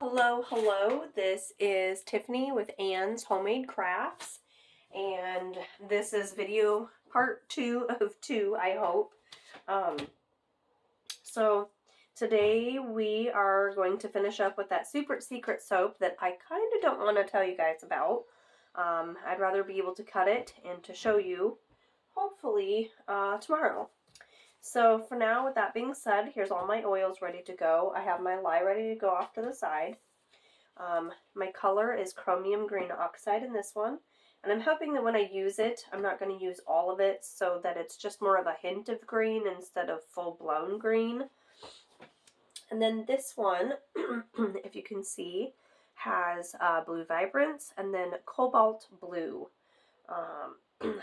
Hello, hello. This is Tiffany with Ann's Homemade Crafts, and this is video part 2 of 2, I hope. So today we are going to finish up with that super secret soap that I kind of don't want to tell you guys about. I'd rather be able to cut it and to show you, hopefully, tomorrow. So for now, with that being said, here's all my oils ready to go. I have my lye ready to go off to the side. My color is chromium green oxide in this one, and I'm hoping that when I use it, I'm not going to use all of it so that it's just more of a hint of green instead of full-blown green. And then this one, if you can see, has blue vibrance and then cobalt blue.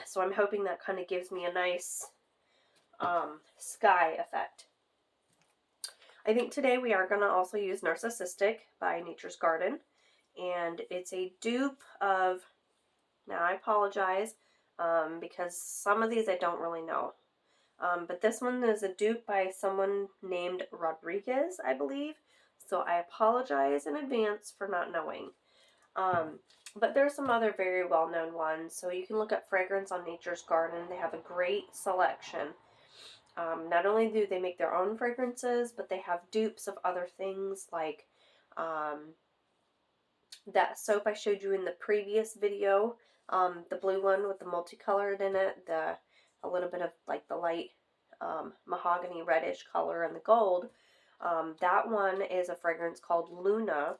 So I'm hoping that kind of gives me a nice sky effect. I think today we are going to also use Narcissistic by Nature's Garden, and it's a dupe of, now I apologize, because some of these I don't really know, but this one is a dupe by someone named Rodriguez, I believe, so I apologize in advance for not knowing. But there's some other very well-known ones, so you can look up Fragrance on Nature's Garden. They have a great selection. Not only do they make their own fragrances, but they have dupes of other things like that soap I showed you in the previous video, the blue one with the multicolored in it, a little bit of like the light mahogany reddish color and the gold. That one is a fragrance called Luna,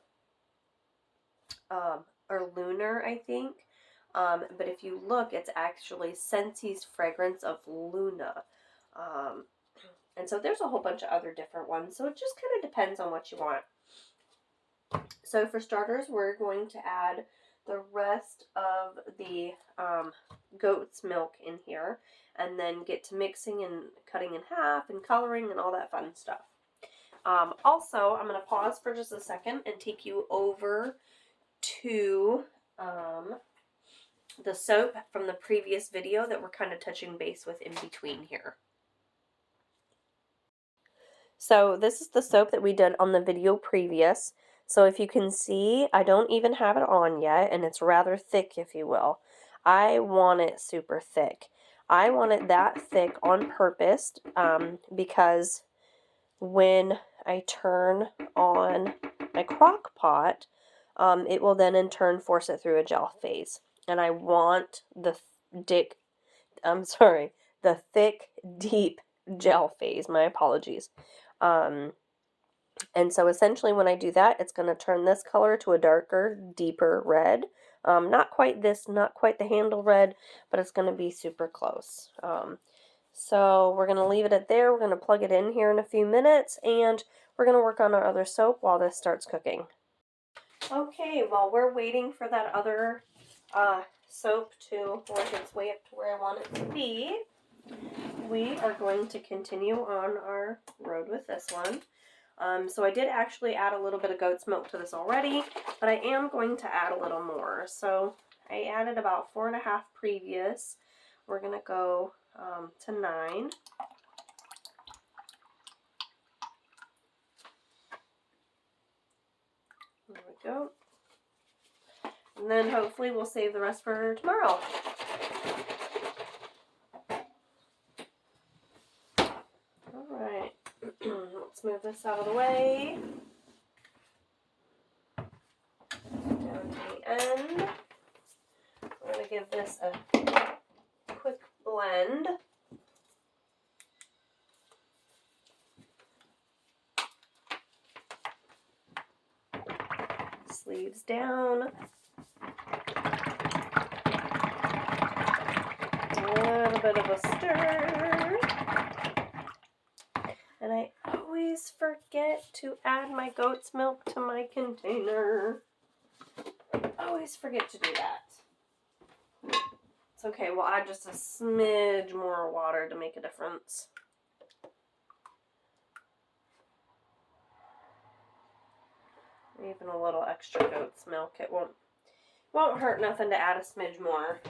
or Lunar, I think. But if you look, it's actually Scentsi's fragrance of Luna. And so there's a whole bunch of other different ones, so it just kind of depends on what you want. So for starters, we're going to add the rest of the goat's milk in here, and then get to mixing and cutting in half and coloring and all that fun stuff. Also, I'm going to pause for just a second and take you over to the soap from the previous video that we're kind of touching base with in between here. So this is the soap that we did on the video previous. So if you can see, I don't even have it on yet, and it's rather thick, if you will. I want it super thick. I want it that thick on purpose because when I turn on my crock pot, it will then in turn force it through a gel phase. And I want the thick, deep gel phase. My apologies. And so essentially when I do that, it's going to turn this color to a darker, deeper red. Not quite the handle red, but it's going to be super close. So we're going to leave it at there. We're going to plug it in here in a few minutes, and we're going to work on our other soap while this starts cooking. Okay, while we're waiting for that other soap to work its way up to where I want it to be, we are going to continue on our road with this one. So I did actually add a little bit of goat's milk to this already, but I am going to add a little more. So I added about 4.5 previous. We're going to go to 9. There we go. And then hopefully we'll save the rest for tomorrow. Alright, let's move this out of the way. Down to the end. We're going to give this a quick blend. Sleeves down. A little bit of a stir. And I always forget to add my goat's milk to my container. I always forget to do that. It's okay, we'll add just a smidge more water to make a difference. Even a little extra goat's milk. It won't hurt nothing to add a smidge more.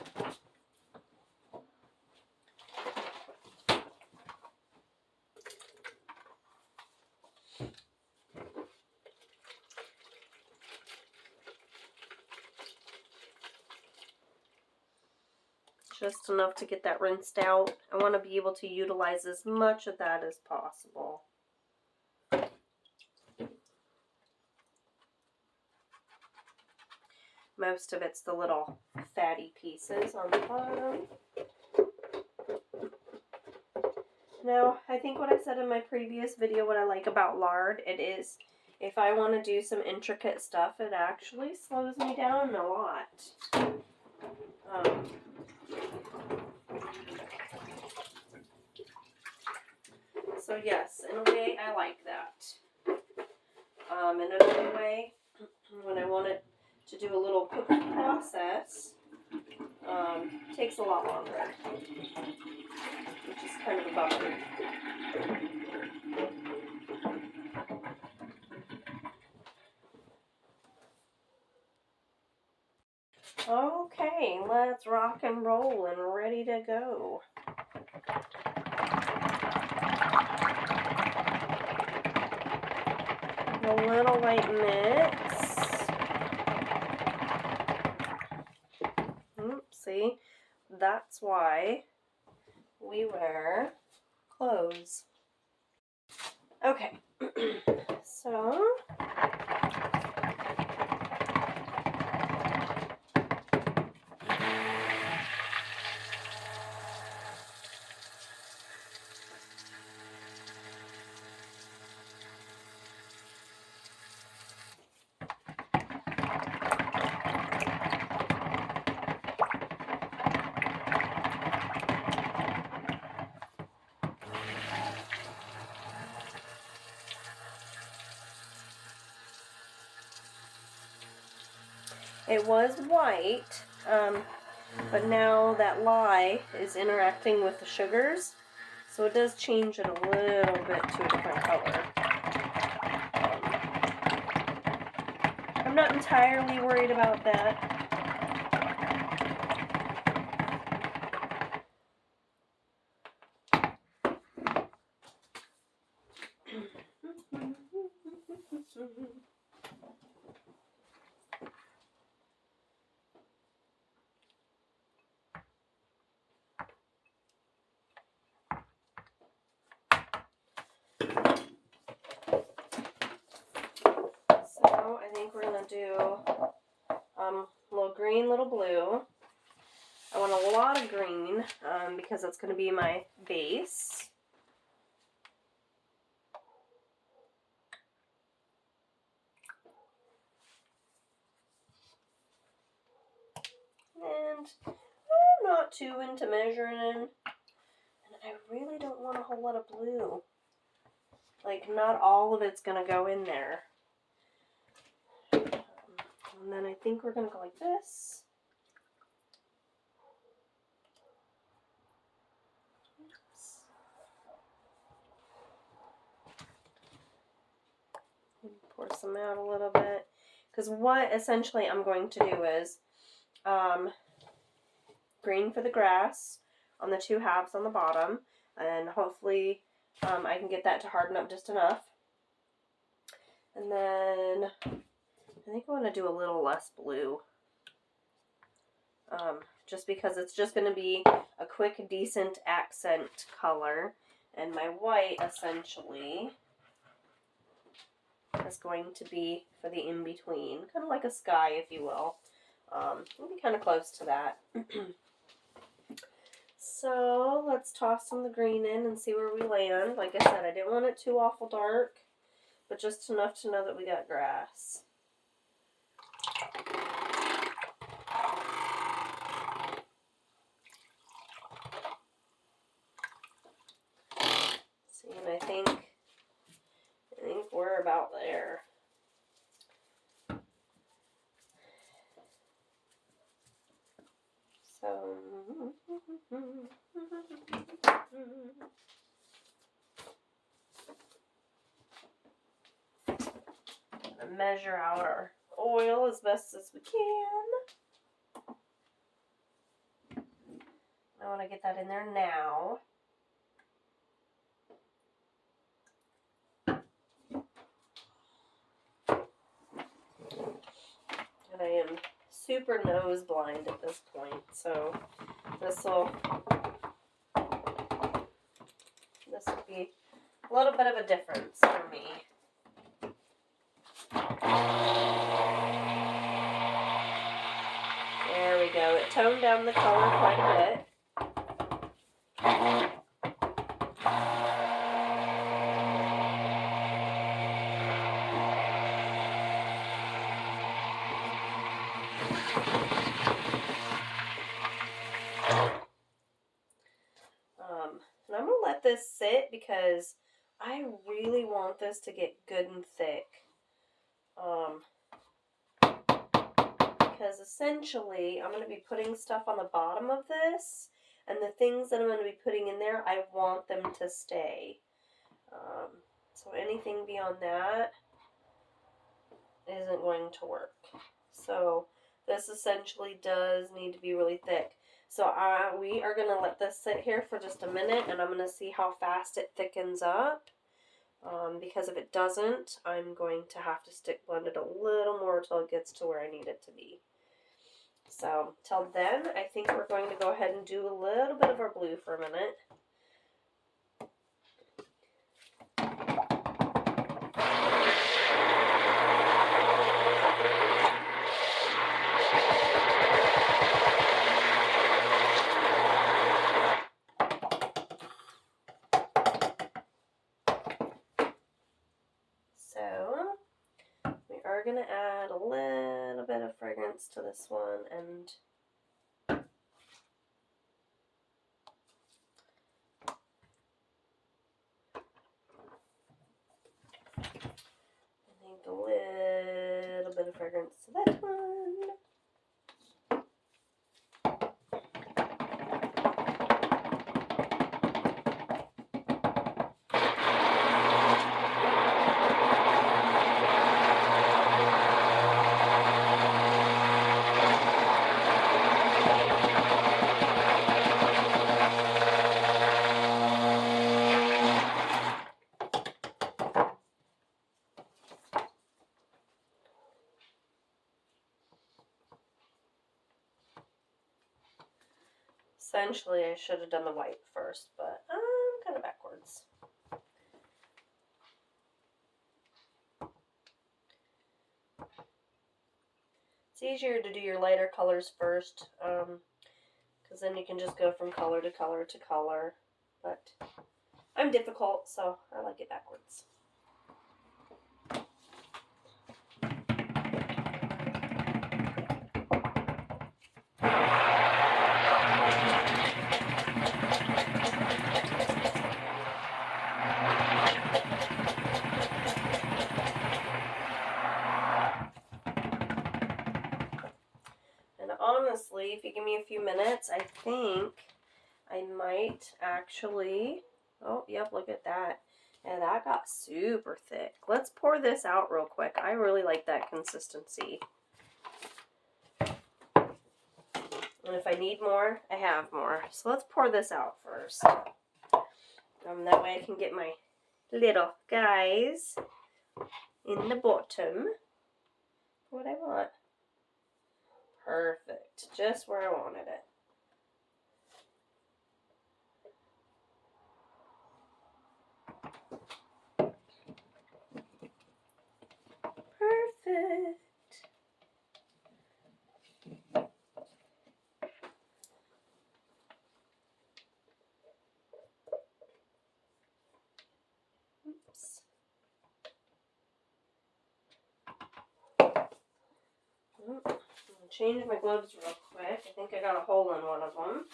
Just enough to get that rinsed out. I want to be able to utilize as much of that as possible. Most of it's the little fatty pieces on the bottom. Now, I think what I said in my previous video, what I like about lard, it is, if I want to do some intricate stuff, it actually slows me down a lot. So yes, in a way, I like that. In another way, when I want it to do a little cooking process, it takes a lot longer, which is kind of a bummer. Okay, let's rock and roll and ready to go. A little white mix. See, that's why we wear clothes. Okay, so it was white, but now that lye is interacting with the sugars, so it does change it a little bit to a different color. I'm not entirely worried about that. I think we're going to do little green, little blue. I want a lot of green because that's going to be my base. And I'm not too into measuring. And I really don't want a whole lot of blue. Like, not all of it's going to go in there. And then I think we're going to go like this. Oops. Pour some out a little bit. Because what essentially I'm going to do is green for the grass on the two halves on the bottom. And hopefully I can get that to harden up just enough. And then I think I want to do a little less blue. Just because it's just going to be a quick, decent accent color. And my white, essentially, is going to be for the in-between. Kind of like a sky, if you will. We'll be kind of close to that. So, let's toss some of the green in and see where we land. Like I said, I didn't want it too awful dark, but just enough to know that we got grass. See, and I think we're about there. So, gonna measure out our oil as best as we can. I want to get that in there now. And I am super nose blind at this point, so this will be a little bit of a difference for me. There we go. It toned down the color quite a bit. And I'm going to let this sit because I really want this to get good and thick. Because essentially I'm going to be putting stuff on the bottom of this, and the things that I'm going to be putting in there, I want them to stay. So anything beyond that isn't going to work. So this essentially does need to be really thick. So we are going to let this sit here for just a minute, and I'm going to see how fast it thickens up. Because if it doesn't, I'm going to have to stick blend it a little more until it gets to where I need it to be. So till then, I think we're going to go ahead and do a little bit of our blue for a minute. So we are going to add a little bit of fragrance to this one, and I think a little bit of fragrance to that one. Essentially, I should have done the white first, but I'm kind of backwards. It's easier to do your lighter colors first, because then you can just go from color to color to color. But I'm difficult, so I like it backwards. Honestly, if you give me a few minutes, I think I might actually, oh, yep, look at that. And that got super thick. Let's pour this out real quick. I really like that consistency. And if I need more, I have more. So let's pour this out first. That way I can get my little guys in the bottom. What I want. Perfect. Just where I wanted it. Perfect. Oops. I'm gonna change my gloves real quick. I think I got a hole in one of them.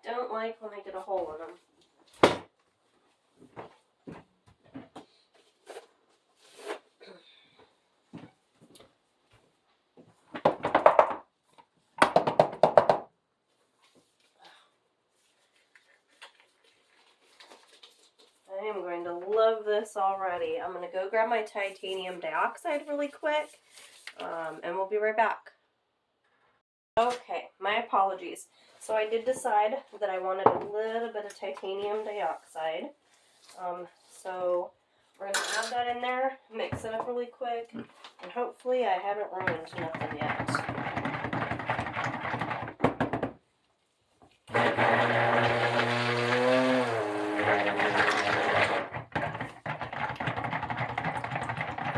Don't like when I get a hole in them. I am going to love this already. I'm going to go grab my titanium dioxide really quick, and we'll be right back. Okay, my apologies. So I did decide that I wanted a little bit of titanium dioxide. So We're going to add that in there, mix it up really quick, and hopefully I haven't ruined nothing yet.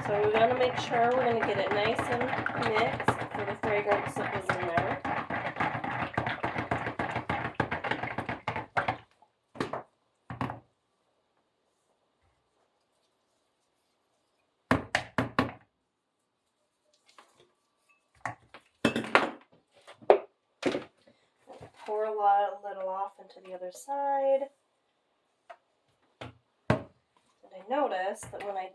So we're going to make sure we're going to get it nice and mixed for the fragrance that was in there. Pour a little off into the other side. And I notice that when I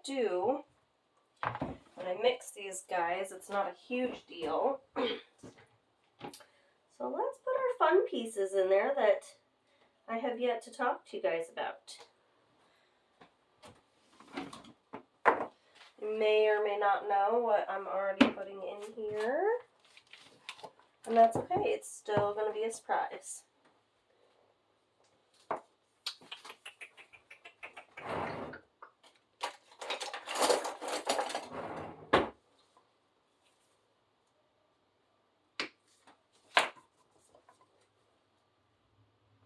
mix these guys, it's not a huge deal. So let's put our fun pieces in there that I have yet to talk to you guys about. You may or may not know what I'm already putting in here. And that's okay, it's still going to be a surprise.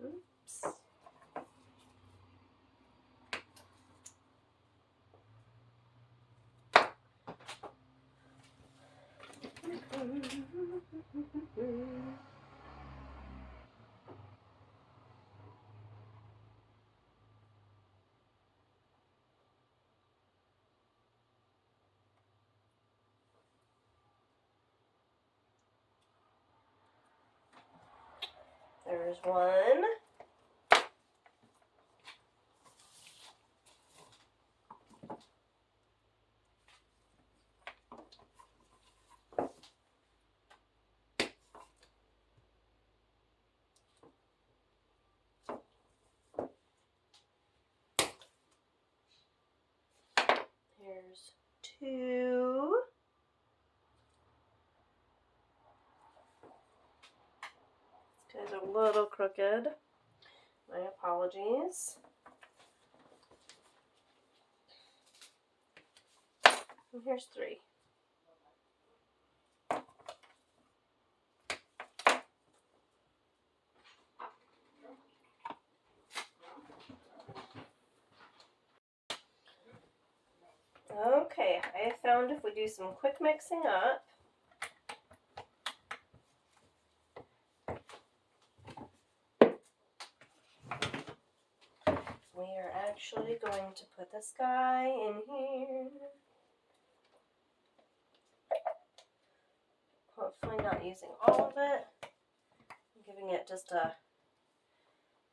Oops. There's one. Here's two. These guys are a little crooked. My apologies. And here's three. Okay, I have found if we do some quick mixing up, we are actually going to put this guy in here. Hopefully not using all of it. I'm giving it just a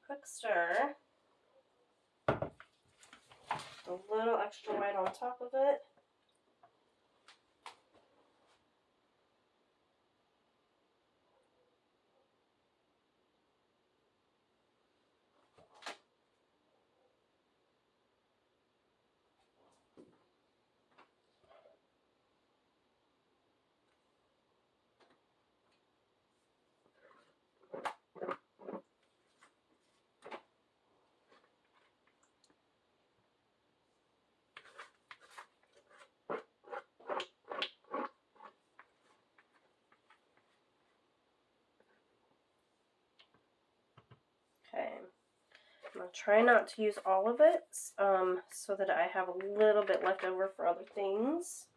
quick stir. A little extra white on top of it. Okay, I'm going to try not to use all of it so that I have a little bit left over for other things.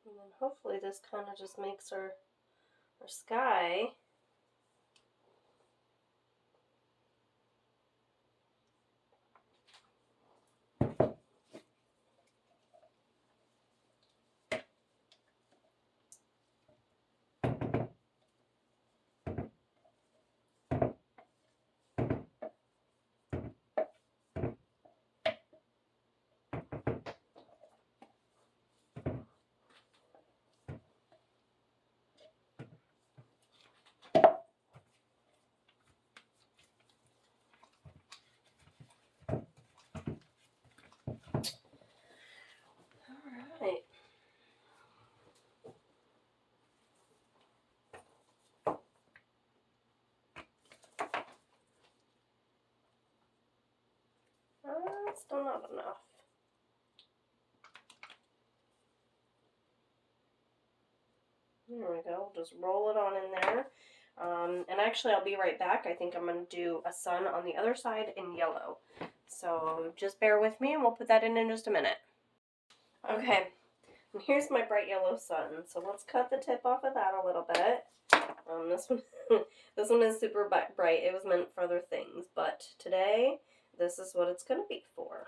And then hopefully this kind of just makes our sky still not enough. There we go. Just roll it on in there. And actually, I'll be right back. I think I'm going to do a sun on the other side in yellow. So just bear with me and we'll put that in just a minute. Okay, and here's my bright yellow sun. So let's cut the tip off of that a little bit. This one, this one is super bright. It was meant for other things, but today, this is what it's going to be for.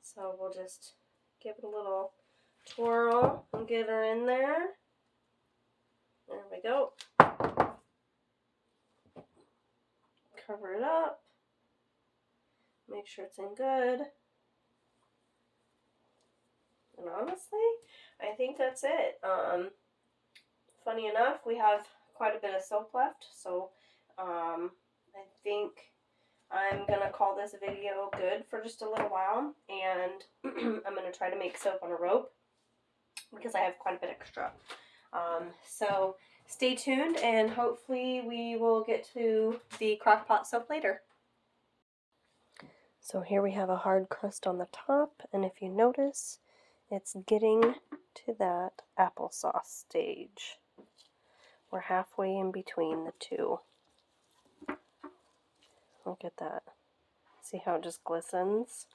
So we'll just give it a little twirl and get her in there. There we go. Cover it up. Make sure it's in good. And honestly, I think that's it. Funny enough, we have quite a bit of soap left, so I think I'm going to call this video good for just a little while, and I'm going to try to make soap on a rope because I have quite a bit extra. So stay tuned, and hopefully we will get to the crock pot soap later. So here we have a hard crust on the top, and if you notice, it's getting to that applesauce stage. We're halfway in between the two. Look at that. See how it just glistens?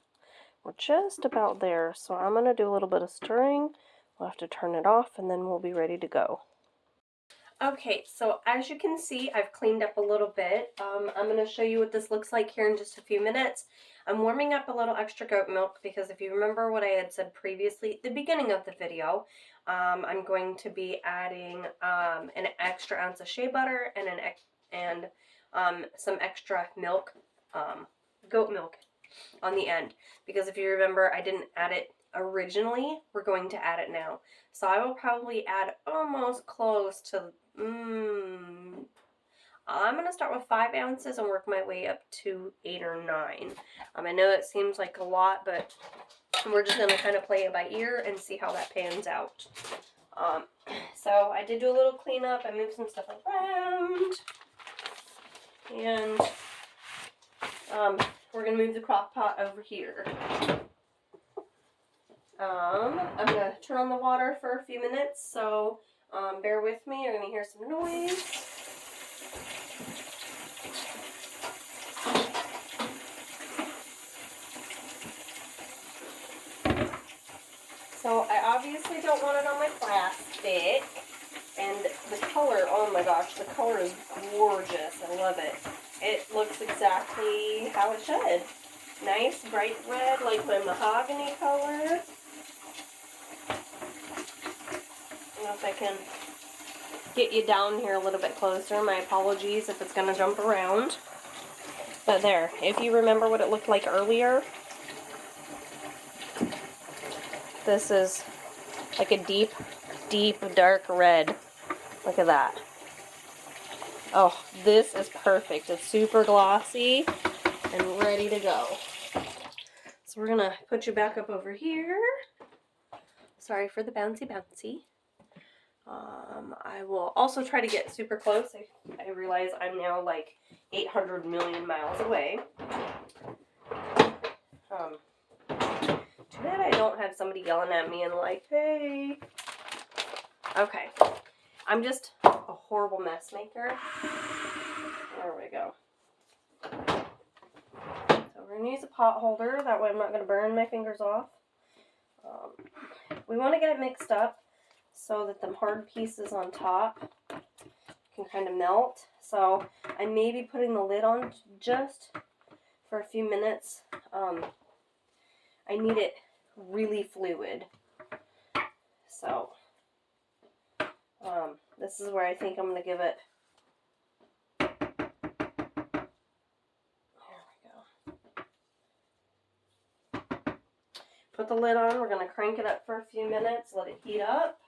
We're just about there, so I'm going to do a little bit of stirring. We'll have to turn it off, and then we'll be ready to go. Okay, so as you can see, I've cleaned up a little bit. I'm going to show you what this looks like here in just a few minutes. I'm warming up a little extra goat milk because if you remember what I had said previously at the beginning of the video, I'm going to be adding an extra ounce of shea butter and some extra milk, goat milk on the end. Because if you remember, I didn't add it originally. We're going to add it now. So I will probably add almost close to, I'm going to start with 5 ounces and work my way up to 8 or 9. I know it seems like a lot, but we're just going to kind of play it by ear and see how that pans out. So I did do a little cleanup. I moved some stuff around. And we're going to move the crock pot over here. I'm going to turn on the water for a few minutes, so bear with me. You're going to hear some noise. So I obviously don't want it on my plastic. And the color, oh my gosh, the color is gorgeous. I love it. It looks exactly how it should. Nice, bright red, like my mahogany color. I don't know if I can get you down here a little bit closer. My apologies if it's going to jump around. But there, if you remember what it looked like earlier, this is like a deep, deep, dark red. Look at that. Oh, this is perfect. It's super glossy and ready to go. So we're going to put you back up over here. Sorry for the bouncy. I will also try to get super close. I realize I'm now like 800 million miles away. Too bad I don't have somebody yelling at me and like, hey. Okay. I'm just a horrible mess maker. There we go. So we're going to use a pot holder. That way I'm not going to burn my fingers off. We want to get it mixed up so that the hard pieces on top can kind of melt. So I may be putting the lid on just for a few minutes. I need it really fluid. So this is where I think I'm going to give it. There we go. Put the lid on. We're going to crank it up for a few minutes. Let it heat up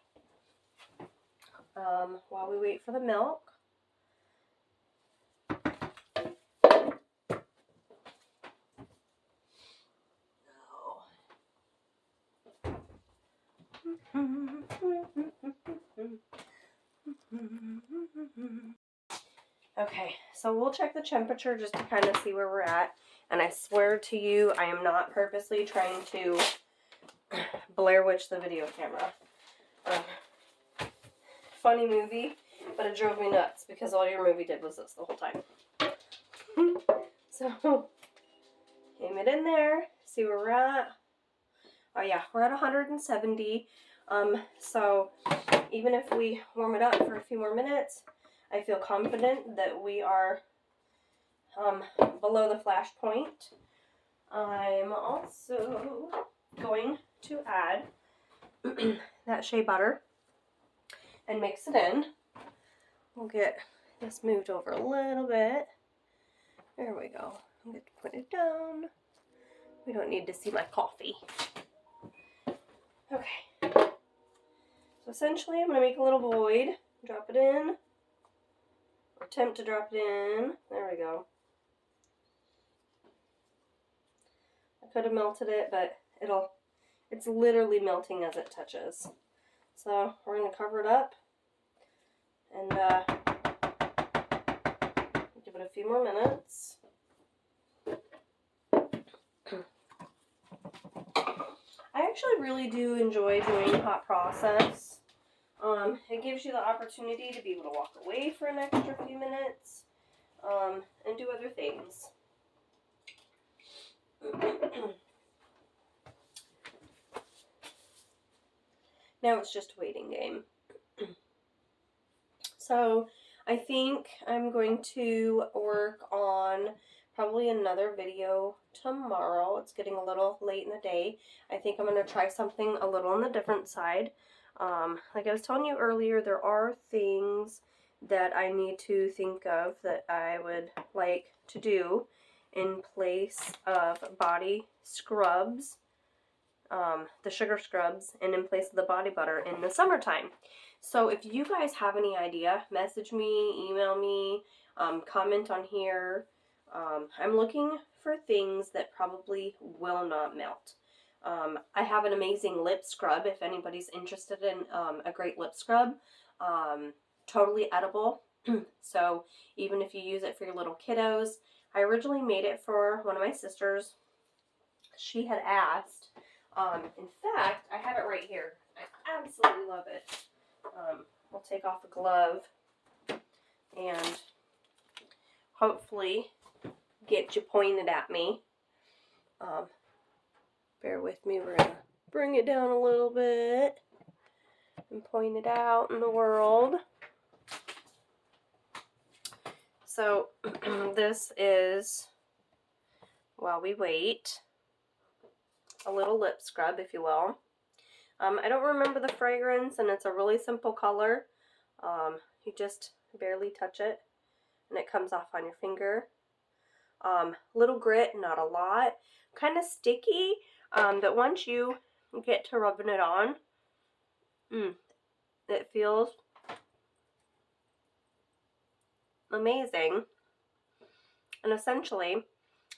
while we wait for the milk. Okay, so we'll check the temperature just to kind of see where we're at. And I swear to you, I am not purposely trying to Blair Witch the video camera. Funny movie, but it drove me nuts because all your movie did was this the whole time. So, aim it in there, see where we're at. Oh yeah, we're at 170. So even if we warm it up for a few more minutes, I feel confident that we are below the flash point. I'm also going to add that shea butter and mix it in. We'll get this moved over a little bit. There we go. I'm going to put it down. We don't need to see my coffee. Okay. So essentially, I'm going to make a little void, drop it in, or attempt to drop it in. There we go. I could have melted it, but it's literally melting as it touches. So we're going to cover it up and give it a few more minutes. I actually really do enjoy doing hot process. It gives you the opportunity to be able to walk away for an extra few minutes and do other things. Now it's just a waiting game. So I think I'm going to work on probably another video tomorrow. It's getting a little late in the day. I think I'm going to try something a little on the different side. Like I was telling you earlier, there are things that I need to think of that I would like to do in place of body scrubs, the sugar scrubs, and in place of the body butter in the summertime. So if you guys have any idea, message me, email me, comment on here. I'm looking for things that probably will not melt. I have an amazing lip scrub if anybody's interested in a great lip scrub. Totally edible. So even if you use it for your little kiddos. I originally made it for one of my sisters. She had asked. In fact, I have it right here. I absolutely love it. We'll take off a glove and hopefully get you pointed at me. Bear with me, we're going to bring it down a little bit and point it out in the world. So this is, while we wait, a little lip scrub, if you will. I don't remember the fragrance, and it's a really simple color. You just barely touch it, and it comes off on your finger. Little grit, not a lot. Kind of sticky, but once you get to rubbing it on, it feels amazing. And essentially,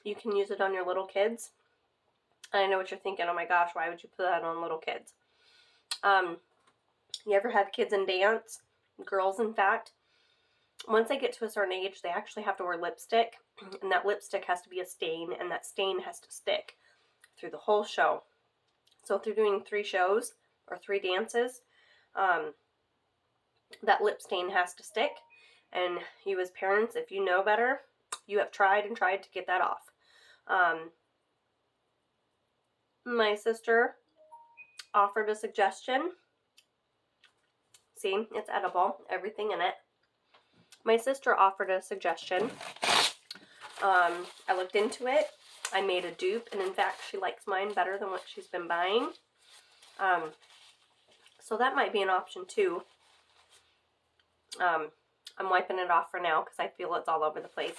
you can use it on your little kids. And I know what you're thinking, oh my gosh, why would you put that on little kids? You ever have kids in dance? Girls, in fact. Once they get to a certain age, they actually have to wear lipstick. And that lipstick has to be a stain, and that stain has to stick through the whole show. So if they're doing 3 shows or 3 dances, that lip stain has to stick. And you as parents, if you know better, you have tried and tried to get that off. My sister offered a suggestion. See, it's edible, everything in it. My sister offered a suggestion. I looked into it. I made a dupe, and in fact, she likes mine better than what she's been buying. So that might be an option too. I'm wiping it off for now because I feel it's all over the place.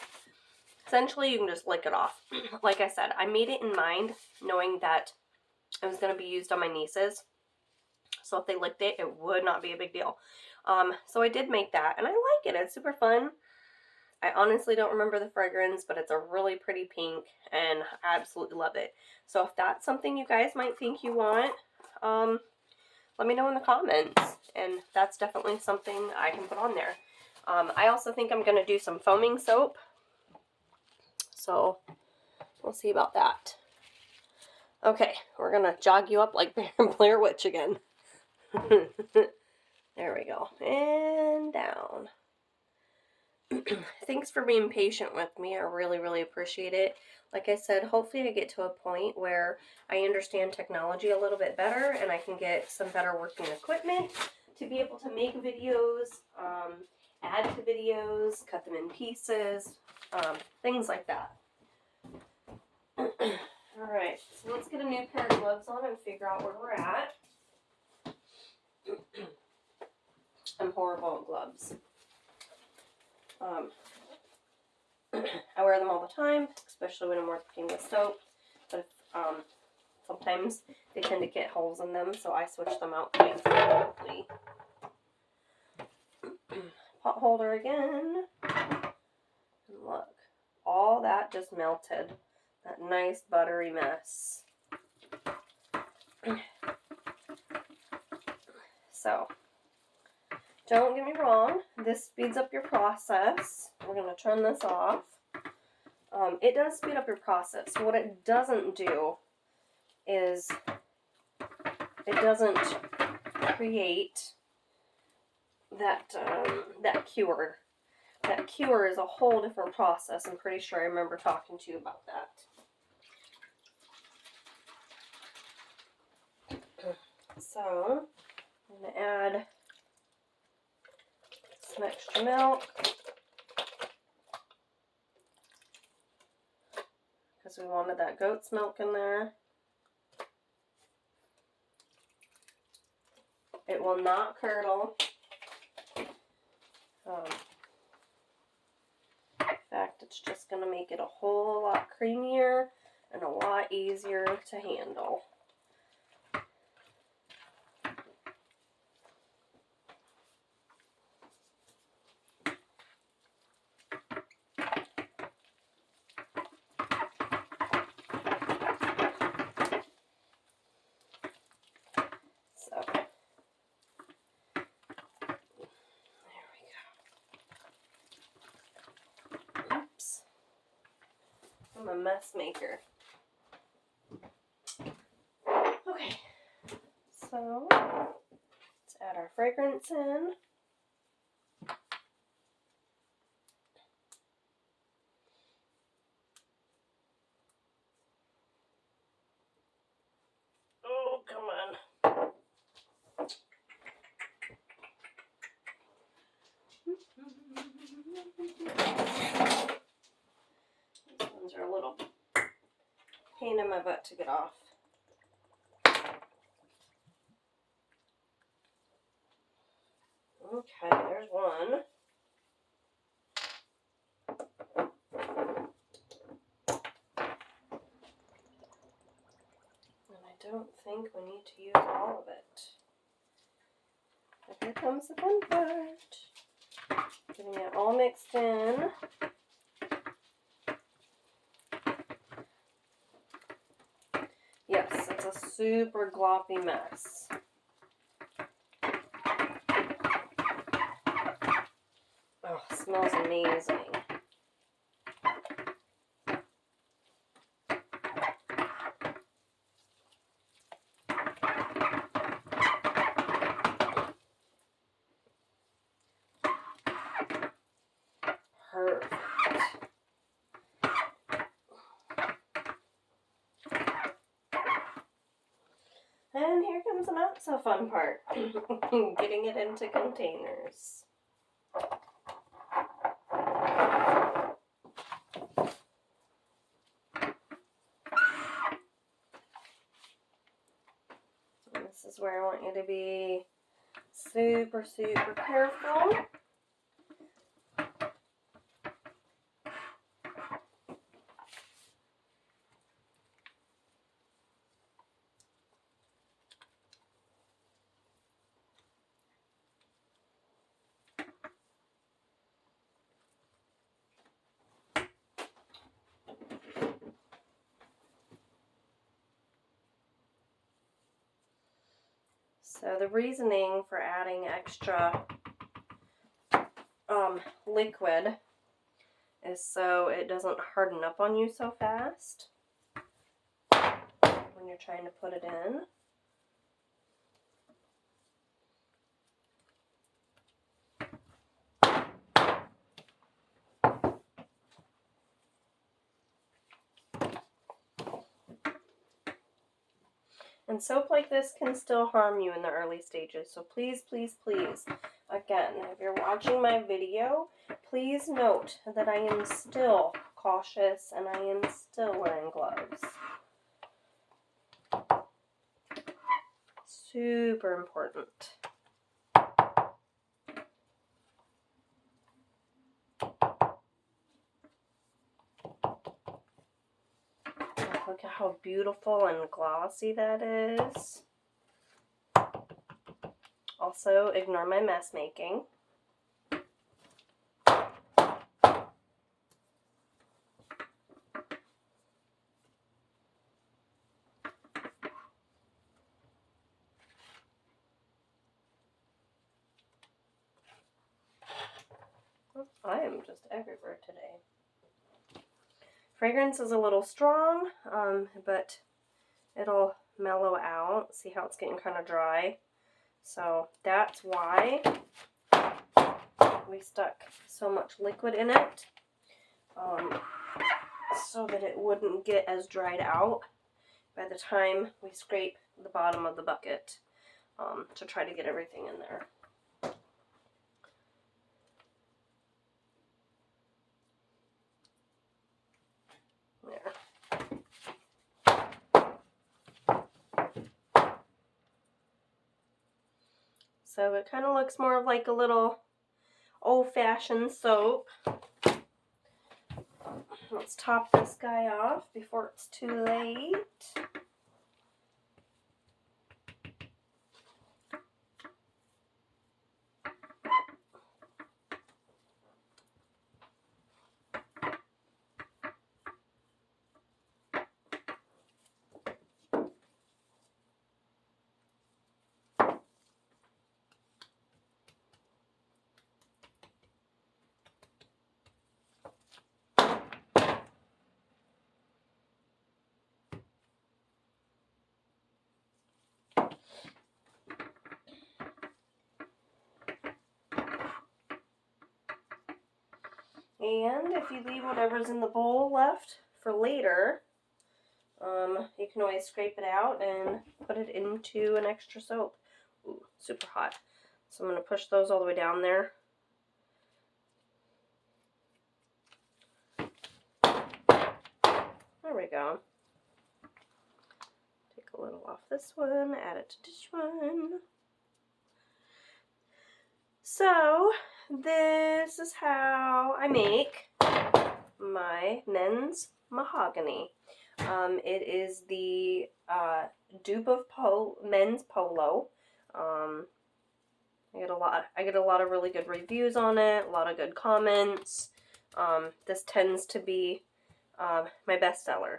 Essentially, you can just lick it off. Like I said, I made it in mind knowing that it was going to be used on my nieces. So if they licked it, it would not be a big deal. So I did make that, and I like it. It's super fun. I honestly don't remember the fragrance, but it's a really pretty pink, and I absolutely love it. So if that's something you guys might think you want, let me know in the comments, and that's definitely something I can put on there. I also think I'm going to do some foaming soap. So we'll see about that. Okay, we're going to jog you up like Blair Witch again. There we go. And down. Thanks for being patient with me. I really, really appreciate it. Like I said, hopefully I get to a point where I understand technology a little bit better and I can get some better working equipment to be able to make videos, add to videos, cut them in pieces, things like that. Alright, so let's get a new pair of gloves on and figure out where we're at. I'm horrible at gloves. I wear them all the time, especially when I'm working with soap, but sometimes they tend to get holes in them, so I switch them out quite frequently. Pot holder again. And look, all that just melted. That nice buttery mess. So, don't get me wrong, this speeds up your process. We're going to turn this off. It does speed up your process. What it doesn't do is it doesn't create that cure. That cure is a whole different process. I'm pretty sure I remember talking to you about that. So, I'm going to add some extra milk because we wanted that goat's milk in there. It will not curdle. In fact, it's just going to make it a whole lot creamier and a lot easier to handle. I'm a mess maker. Okay, so let's add our fragrance in. Oh, come on. These ones are a little pain in my butt to get off. Okay, there's one. And I don't think we need to use all of it. But here comes the fun part. Getting it all mixed in. Yes, it's a super gloppy mess. Oh, it smells amazing. Perfect. And here comes the not so fun part. Getting it into containers. And this is where I want you to be super, super careful. So the reasoning for adding extra liquid is so it doesn't harden up on you so fast when you're trying to put it in. And soap like this can still harm you in the early stages. So please, please, please, again, if you're watching my video, please note that I am still cautious and I am still wearing gloves. Super important. Look at how beautiful and glossy that is. Also, ignore my mess making. I am just everywhere today. Fragrance is a little strong, but it'll mellow out. See how it's getting kind of dry? So that's why we stuck so much liquid in it, so that it wouldn't get as dried out by the time we scrape the bottom of the bucket, to try to get everything in there. So it kind of looks more of like a little old-fashioned soap. Let's top this guy off before it's too late. And if you leave whatever's in the bowl left for later, you can always scrape it out and put it into an extra soap. Ooh, super hot. So I'm going to push those all the way down there. There we go. Take a little off this one, add it to this one. So this is how I make my men's mahogany. It is the dupe of men's polo. I get a lot of really good reviews on it, a lot of good comments. This tends to be my bestseller.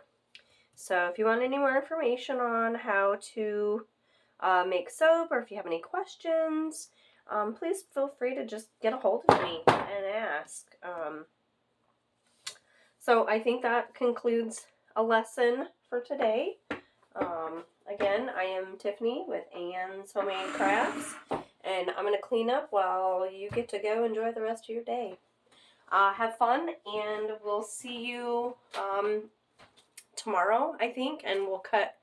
So if you want any more information on how to make soap, or if you have any questions, please feel free to just get a hold of me and ask. So I think that concludes a lesson for today. Again, I am Tiffany with Anne's Homemade Crafts, and I'm going to clean up while you get to go enjoy the rest of your day. Have fun, and we'll see you tomorrow, I think, and we'll cut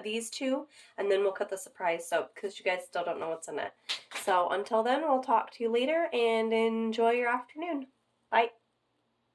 these two, and then we'll cut the surprise soap because you guys still don't know what's in it. So until then, we'll talk to you later, and enjoy your afternoon. Bye.